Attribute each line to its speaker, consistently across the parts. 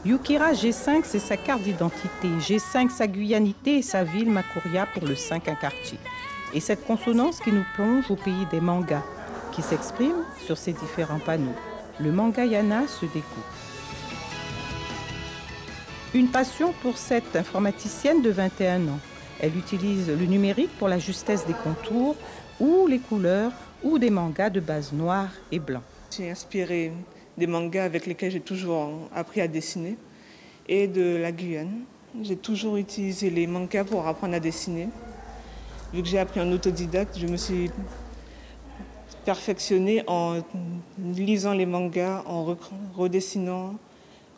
Speaker 1: Yukira G5, c'est sa carte d'identité. G5, sa guyanité et sa ville, Makuria, pour le 5, un quartier. Et cette consonance qui nous plonge au pays des mangas, qui s'exprime sur ces différents panneaux. Le manga Yana se découpe. Une passion pour cette informaticienne de 21 ans. Elle utilise le numérique pour la justesse des contours ou les couleurs ou des mangas de base noire et blanc.
Speaker 2: J'ai inspiré des mangas avec lesquels j'ai toujours appris à dessiner et de la Guyane. J'ai toujours utilisé les mangas pour apprendre à dessiner. Vu que j'ai appris en autodidacte, je me suis perfectionnée en lisant les mangas, en redessinant,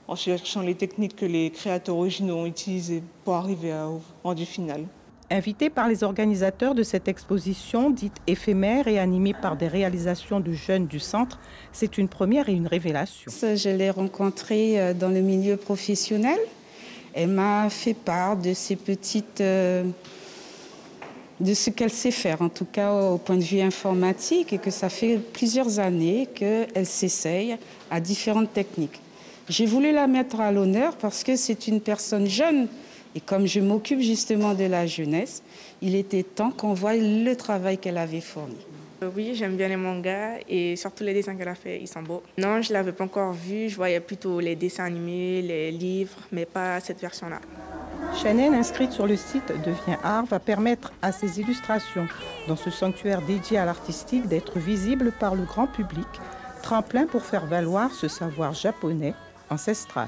Speaker 2: en cherchant les techniques que les créateurs originaux ont utilisées pour arriver au rendu final.
Speaker 1: Invitée par les organisateurs de cette exposition, dite éphémère et animée par des réalisations de jeunes du centre, c'est une première et une révélation.
Speaker 3: Je l'ai rencontrée dans le milieu professionnel. Elle m'a fait part de ses petites... de ce qu'elle sait faire, en tout cas au point de vue informatique, et que ça fait plusieurs années qu'elle s'essaye à différentes techniques. J'ai voulu la mettre à l'honneur parce que c'est une personne jeune. Et comme je m'occupe justement de la jeunesse, il était temps qu'on voie le travail qu'elle avait fourni.
Speaker 4: Oui, j'aime bien les mangas et surtout les dessins qu'elle a fait, ils sont beaux. Non, je ne l'avais pas encore vu, je voyais plutôt les dessins animés, les livres, mais pas cette version-là.
Speaker 1: Shannon, inscrite sur le site Devient Art, va permettre à ses illustrations dans ce sanctuaire dédié à l'artistique d'être visibles par le grand public, tremplin pour faire valoir ce savoir japonais ancestral.